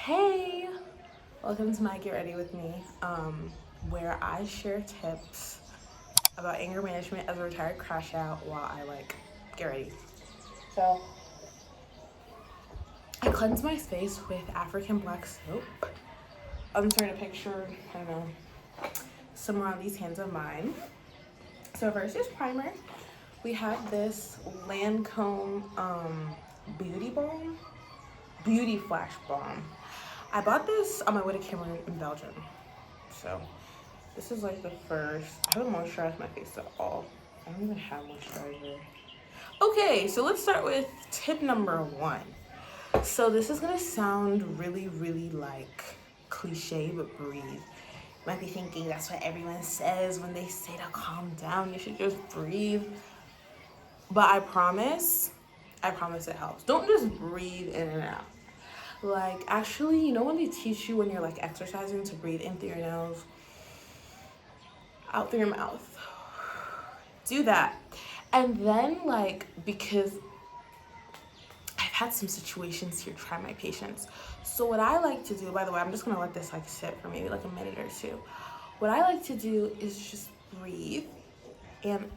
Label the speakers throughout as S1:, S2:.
S1: Hey, welcome to my Get Ready With Me, where I share tips about anger management as a retired crash out while I get ready. So, I cleanse my face with African black soap. I'm trying to picture, I don't know, somewhere on these hands of mine. So, first is primer. We have this Lancome beauty balm, beauty flash balm. I bought this on my way to Cameroon in Belgium. So this is like the first. I haven't moisturized my face at all. I don't even have moisturizer. Okay, so let's start with tip number one. So this is gonna sound really, really cliche, but breathe. You might be thinking that's what everyone says when they say to calm down. You should just breathe. But I promise it helps. Don't just breathe in and out. Actually, you know when they teach you when you're exercising to breathe in through your nose, out through your mouth? Do that. And then, because I've had some situations here try my patience. So, what I like to do, by the way, I'm just gonna let this sit for maybe a minute or two. What I like to do is just breathe and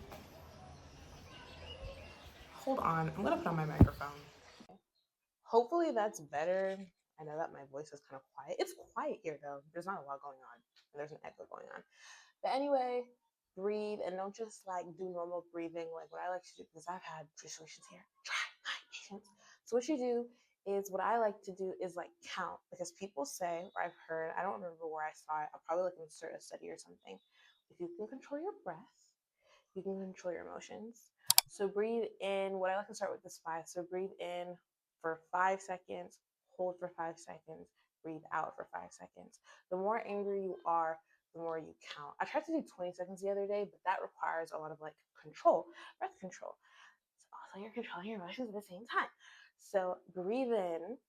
S1: hold on. I'm gonna put on my microphone. Hopefully, that's better. I know that my voice is kind of quiet. It's quiet here though. There's not a lot going on. There's an echo going on. But anyway, breathe and don't just do normal breathing like what I like to do because I've had situations here. Try my patience. So what you do is what I like to do is count because people say or I've heard, I don't remember where I saw it. I'll probably insert a study or something. If you can control your breath, you can control your emotions. So breathe in. What I like to start with is 5. So breathe in for 5 seconds, hold for 5 seconds, breathe out for 5 seconds. The more angry you are, the more you count. I tried to do 20 seconds the other day, but that requires a lot of control, breath control. So also you're controlling your emotions at the same time. So breathe in,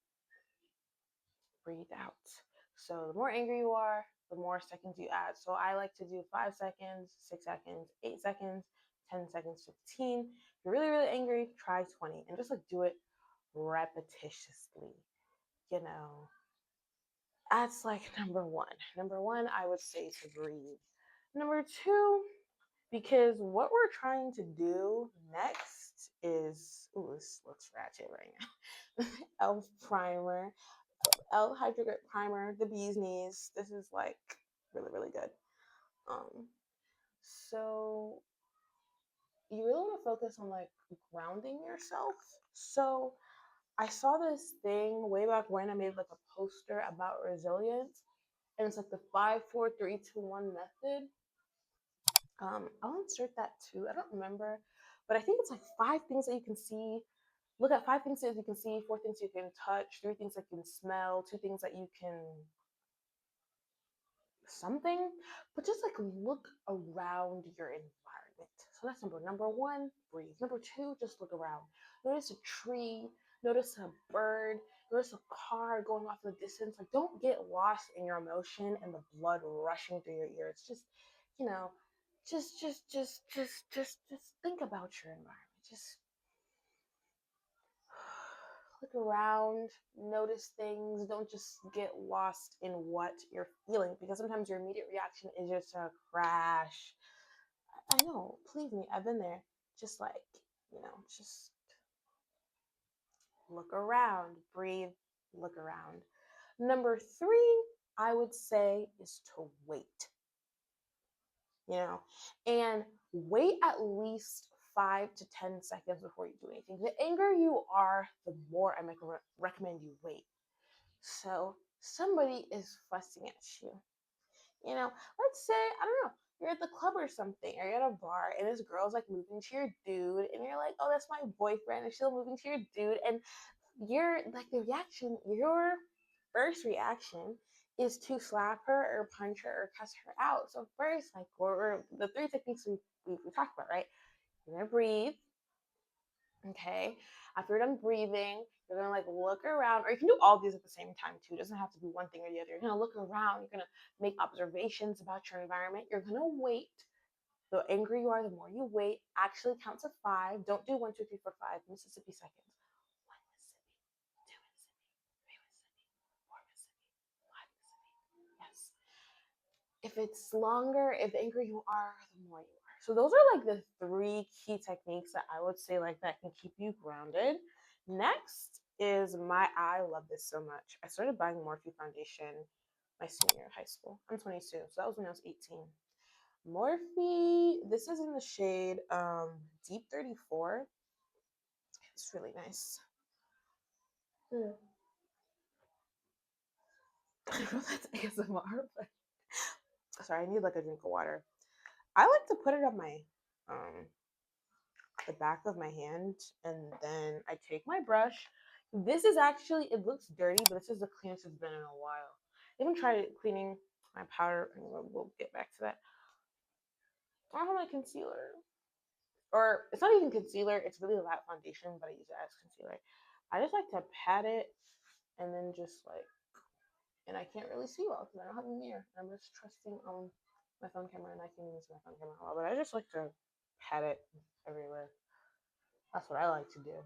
S1: breathe out. So the more angry you are, the more seconds you add. So I like to do 5 seconds, 6 seconds, 8 seconds, 10 seconds, 15. If you're really, really angry, try 20 and just do it repetitiously. You know, that's number one. Number one, I would say to breathe. Number two, because what we're trying to do next is, ooh, this looks ratchet right now. Elf primer, Elf Hydro Grip primer, the bee's knees. This is really, really good. Um, so you really want to focus on grounding yourself. So I saw this thing way back when I made a poster about resilience, and it's the 5, 4, 3, 2, 1 method. I'll insert that too. I don't remember, but I think it's 5 things that you can see. Look at 5 things that you can see, 4 things you can touch, 3 things that you can smell, 2 things that you can something, but just look around your environment. So that's number one, breathe. Number two, just look around. Notice a tree, notice a bird, notice a car going off in the distance. Don't get lost in your emotion and the blood rushing through your ears. Just, you know, just think about your environment. Just look around, notice things. Don't just get lost in what you're feeling because sometimes your immediate reaction is just a crash. I know, believe me, I've been there. Just just look around, breathe, look around. Number three, I would say, is to wait. And wait at least 5 to 10 seconds before you do anything. The angrier you are, the more I recommend you wait. So somebody is fussing at you. Let's say, I don't know, you're at the club or something, or you're at a bar, and this girl's moving to your dude, and you're like, oh, that's my boyfriend, and she's moving to your dude, and your first reaction is to slap her or punch her or cuss her out. So first, or the 3 techniques we talked about, right? You're gonna breathe, okay? After you're done breathing, you're gonna look around, or you can do all these at the same time too. It doesn't have to be one thing or the other. You're gonna look around, you're gonna make observations about your environment, you're gonna wait. The angrier you are, the more you wait. Actually count to 5. Don't do 1, 2, 3, 4, 5 Mississippi seconds. 1 Mississippi, 2 Mississippi, 3 Mississippi, 4 Mississippi, If it's longer, if the angrier you are, the more you are. So those are like the 3 key techniques that I would say like that can keep you grounded. Next is I love this so much. I started buying Morphe foundation my senior year of high school. I'm 22, so that was when I was 18. Morphe, this is in the shade Deep 34. It's really nice. I don't know if that's ASMR, but sorry, I need like a drink of water. I like to put it on my um the back of my hand, and then I take my brush. This is actually, it looks dirty, but this is the cleanest it's been in a while. I even tried cleaning my powder, and we'll get back to that. I don't have my concealer. Or it's not even concealer, it's really a light foundation, but I use it as concealer. I just like to pat it and then just like, and I can't really see well because I don't have a mirror. I'm just trusting on my phone camera, and I can use my phone camera well, but I just like to pat it everywhere. That's what I like to do.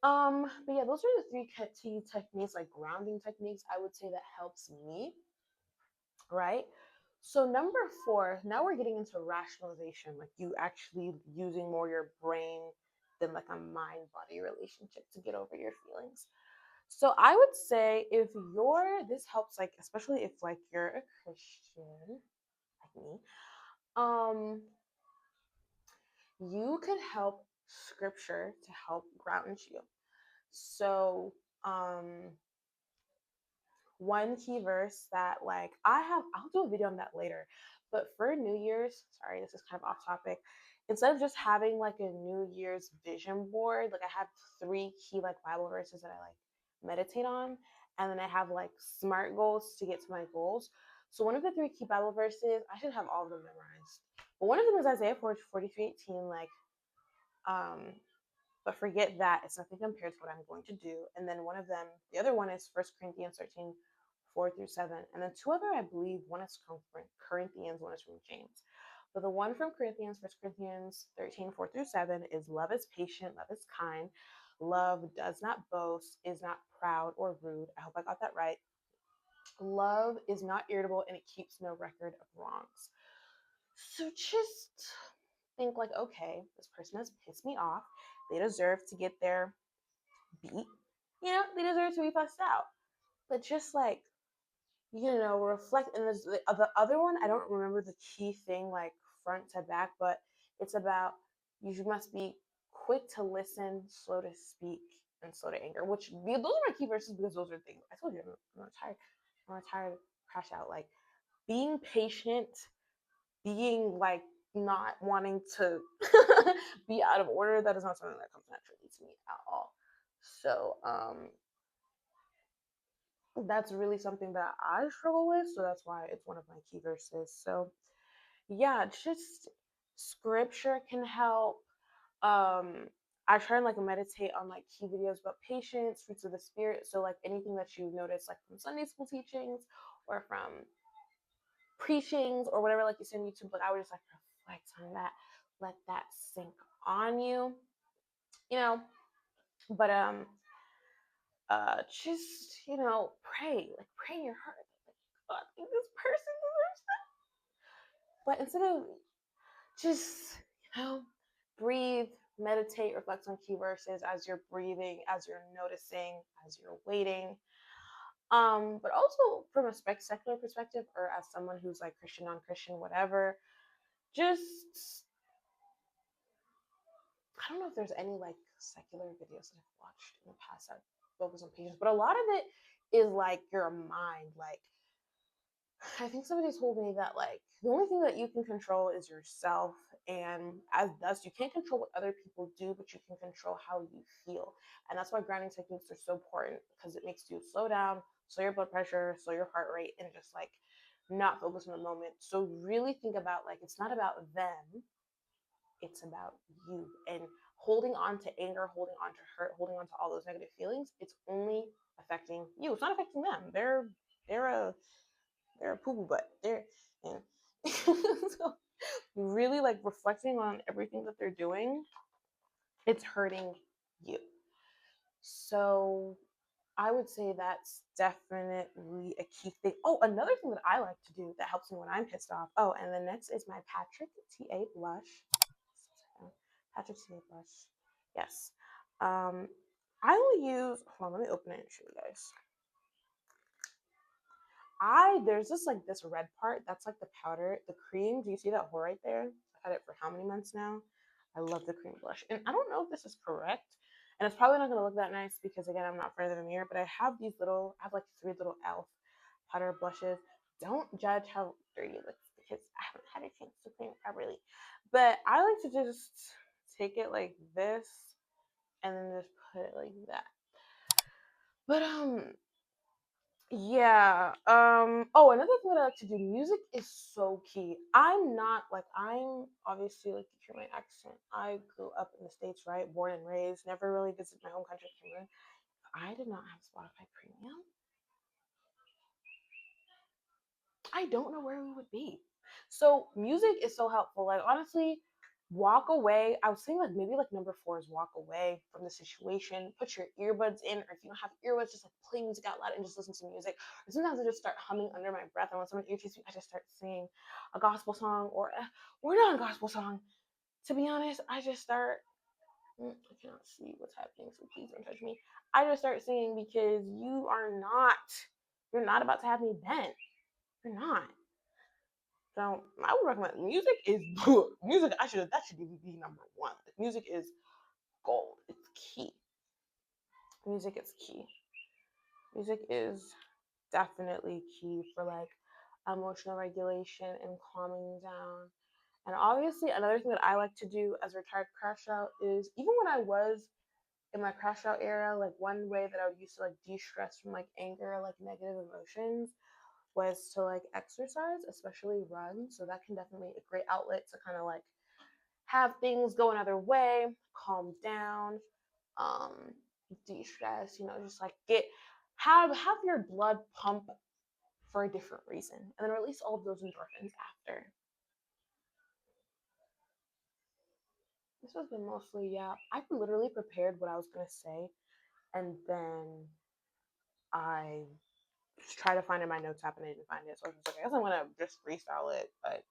S1: But yeah, those are the 3 key techniques, like grounding techniques, I would say that helps me, right? So number 4, now we're getting into rationalization, like you actually using more your brain than like a mind-body relationship to get over your feelings. So I would say if this helps, like especially if like you're a Christian like me, um, you could help scripture to help ground you. So um one key verse that like I'll do a video on that later, but for New Year's, sorry, this is kind of off topic, instead of just having like a New Year's vision board, like I have 3 key like Bible verses that I like meditate on, and then I have like smart goals to get to my goals. So one of the 3 key Bible verses, I should have all of them memorized, but one of them is Isaiah 43:18, like um but forget that it's nothing compared to what I'm going to do. And then the other one is 1 Corinthians 13, 4-7. And then 2 other, I believe, one is from Corinthians, one is from James. But the one from Corinthians, 1 Corinthians 13, 4-7, is love is patient, love is kind, love does not boast, is not proud or rude. I hope I got that right. Love is not irritable, and it keeps no record of wrongs. So just think like, okay, this person has pissed me off. They deserve to get their beat. They deserve to be fussed out. But just like, reflect. And there's the other one, I don't remember the key thing like front to back, but it's about you must be quick to listen, slow to speak, and slow to anger, which those are my key verses because those are things. I told you I'm a tired crash out. Like being patient, being like not wanting to be out of order, that is not something that comes naturally to me at all. So that's really something that I struggle with. So that's why it's one of my key verses. So yeah, just scripture can help. I try and like meditate on like key videos about patience, fruits of the spirit. So like anything that you notice like from Sunday school teachings or from preachings or whatever like you see on YouTube, like I would just like reflect on that, let that sink on you, you know. But just pray, like pray in your heart, like God, I think this person deserves that. But instead of just breathe, meditate, reflect on key verses as you're breathing, as you're noticing, as you're waiting. But also from a secular perspective, or as someone who's like Christian, non-Christian, whatever, just I don't know if there's any like secular videos that I've watched in the past that focus on patience, but a lot of it is like your mind. Like I think somebody told me that like the only thing that you can control is yourself, and as thus you can't control what other people do, but you can control how you feel, and that's why grounding techniques are so important because it makes you slow down, slow your blood pressure, slow your heart rate, and just like not focus on the moment. So really think about like it's not about them, it's about you, and holding on to anger, holding on to hurt, holding on to all those negative feelings, it's only affecting you. It's not affecting them. They're a poo poo butt. And so really like reflecting on everything that they're doing, it's hurting you. So I would say that's definitely a key thing. Oh, another thing that I like to do that helps me when I'm pissed off. Oh, and the next is my Patrick TA blush. Patrick TA blush. Yes. I only use, hold on, let me open it and show you guys. There's this red part that's like the powder, the cream. Do you see that hole right there? I've had it for how many months now? I love the cream blush, and I don't know if this is correct, and it's probably not gonna look that nice because again, I'm not in front of the mirror. But I have like 3 little elf powder blushes. Don't judge how dirty it looks because I haven't had a chance to clean it properly. But I like to just take it like this and then just put it like that. But yeah. Oh, another thing that I like to do, music is so key. I'm obviously like you hear my accent. I grew up in the States, right? Born and raised, never really visited my home country, Cameroon. I did not have Spotify Premium. I don't know where we would be. So music is so helpful. Like honestly, walk away. I was saying like maybe like number 4 is walk away from the situation. Put your earbuds in, or if you don't have earbuds, just like play music out loud and just listen to music. Or sometimes I just start humming under my breath, and when someone irritates me, I just start singing a gospel song or not a gospel song. To be honest, I just start. I cannot see what's happening, so please don't touch me. I just start singing because you're not about to have me bent. You're not. So I would recommend music is music. That should even be number 1. Music is gold. It's key. Music is key. Music is definitely key for like emotional regulation and calming down. And obviously, another thing that I like to do as a retired crash out is even when I was in my crash out era, like one way that I would use to like de-stress from like anger or like negative emotions was to like exercise, especially run. So that can definitely be a great outlet to kind of like have things go another way, calm down, um, de-stress, just like have your blood pump for a different reason. And then release all of those endorphins after. This has been mostly, yeah. I literally prepared what I was gonna say, and then I tried to find it in my notes app and I didn't find it. So I was just like, I guess I'm gonna just freestyle it, but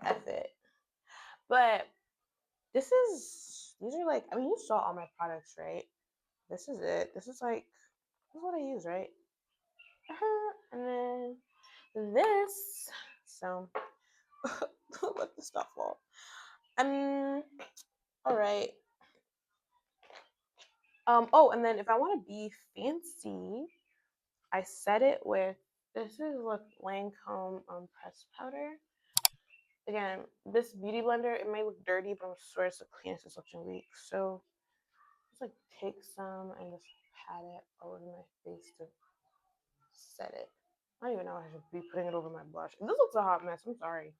S1: that's it. But these are like, I mean, you saw all my products, right? This is it. This is what I use, right? And then this. So let the stuff fall. All right. Oh, and then if I want to be fancy, I set it with this is with Lancome pressed powder. Again, this beauty blender, it may look dirty, but I swear it's the cleanest it's looked in weeks. So just like take some and just pat it all over my face to set it. I don't even know I should be putting it over my blush. This looks a hot mess. I'm sorry.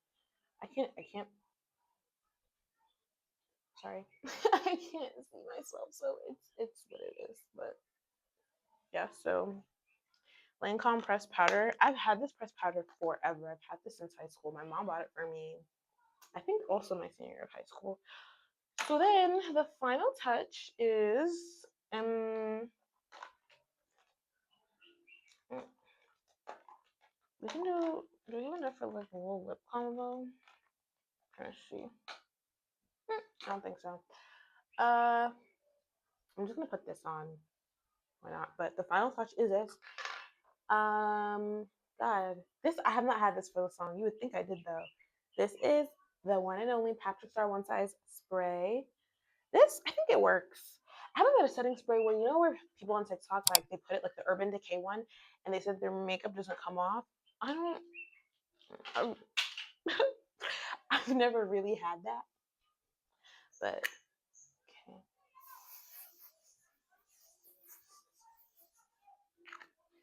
S1: I can't. Sorry. I can't see myself, so it's what it is. But yeah, so Lancome pressed powder. I've had this pressed powder forever. I've had this since high school. My mom bought it for me. I think also my senior year of high school. So then the final touch is we can do we have enough for like a little lip combo? Let's see. I don't think so. I'm just gonna put this on. Why not? But the final touch is this. God, this I have not had this for the song. You would think I did though. This is the one and only Patrick Star One Size Spray. This I think it works. I haven't got a setting spray where where people on TikTok like they put it like the Urban Decay one, and they said their makeup doesn't come off. I don't. I've never really had that, but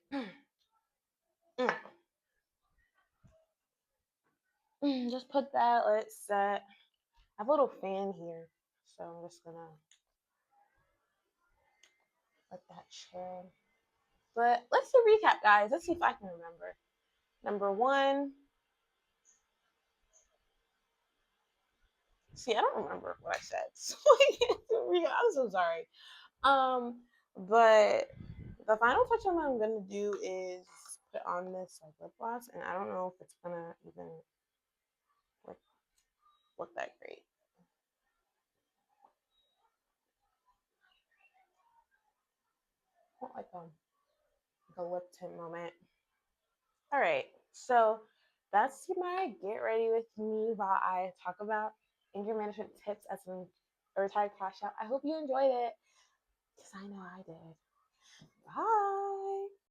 S1: okay. Just put that. Let it set. I have a little fan here, so I'm just gonna let that chill. But let's do a recap, guys. Let's see if I can remember. Number 1. See, I don't remember what I said, so I can't do a recap. I'm so sorry. But The final touch I'm gonna do is put on this like lip gloss, and I don't know if it's gonna even like look that great. I want like a lip tint moment. All right, so that's my get ready with me while I talk about anger management tips as a retired crash out. I hope you enjoyed it because I know I did. Bye.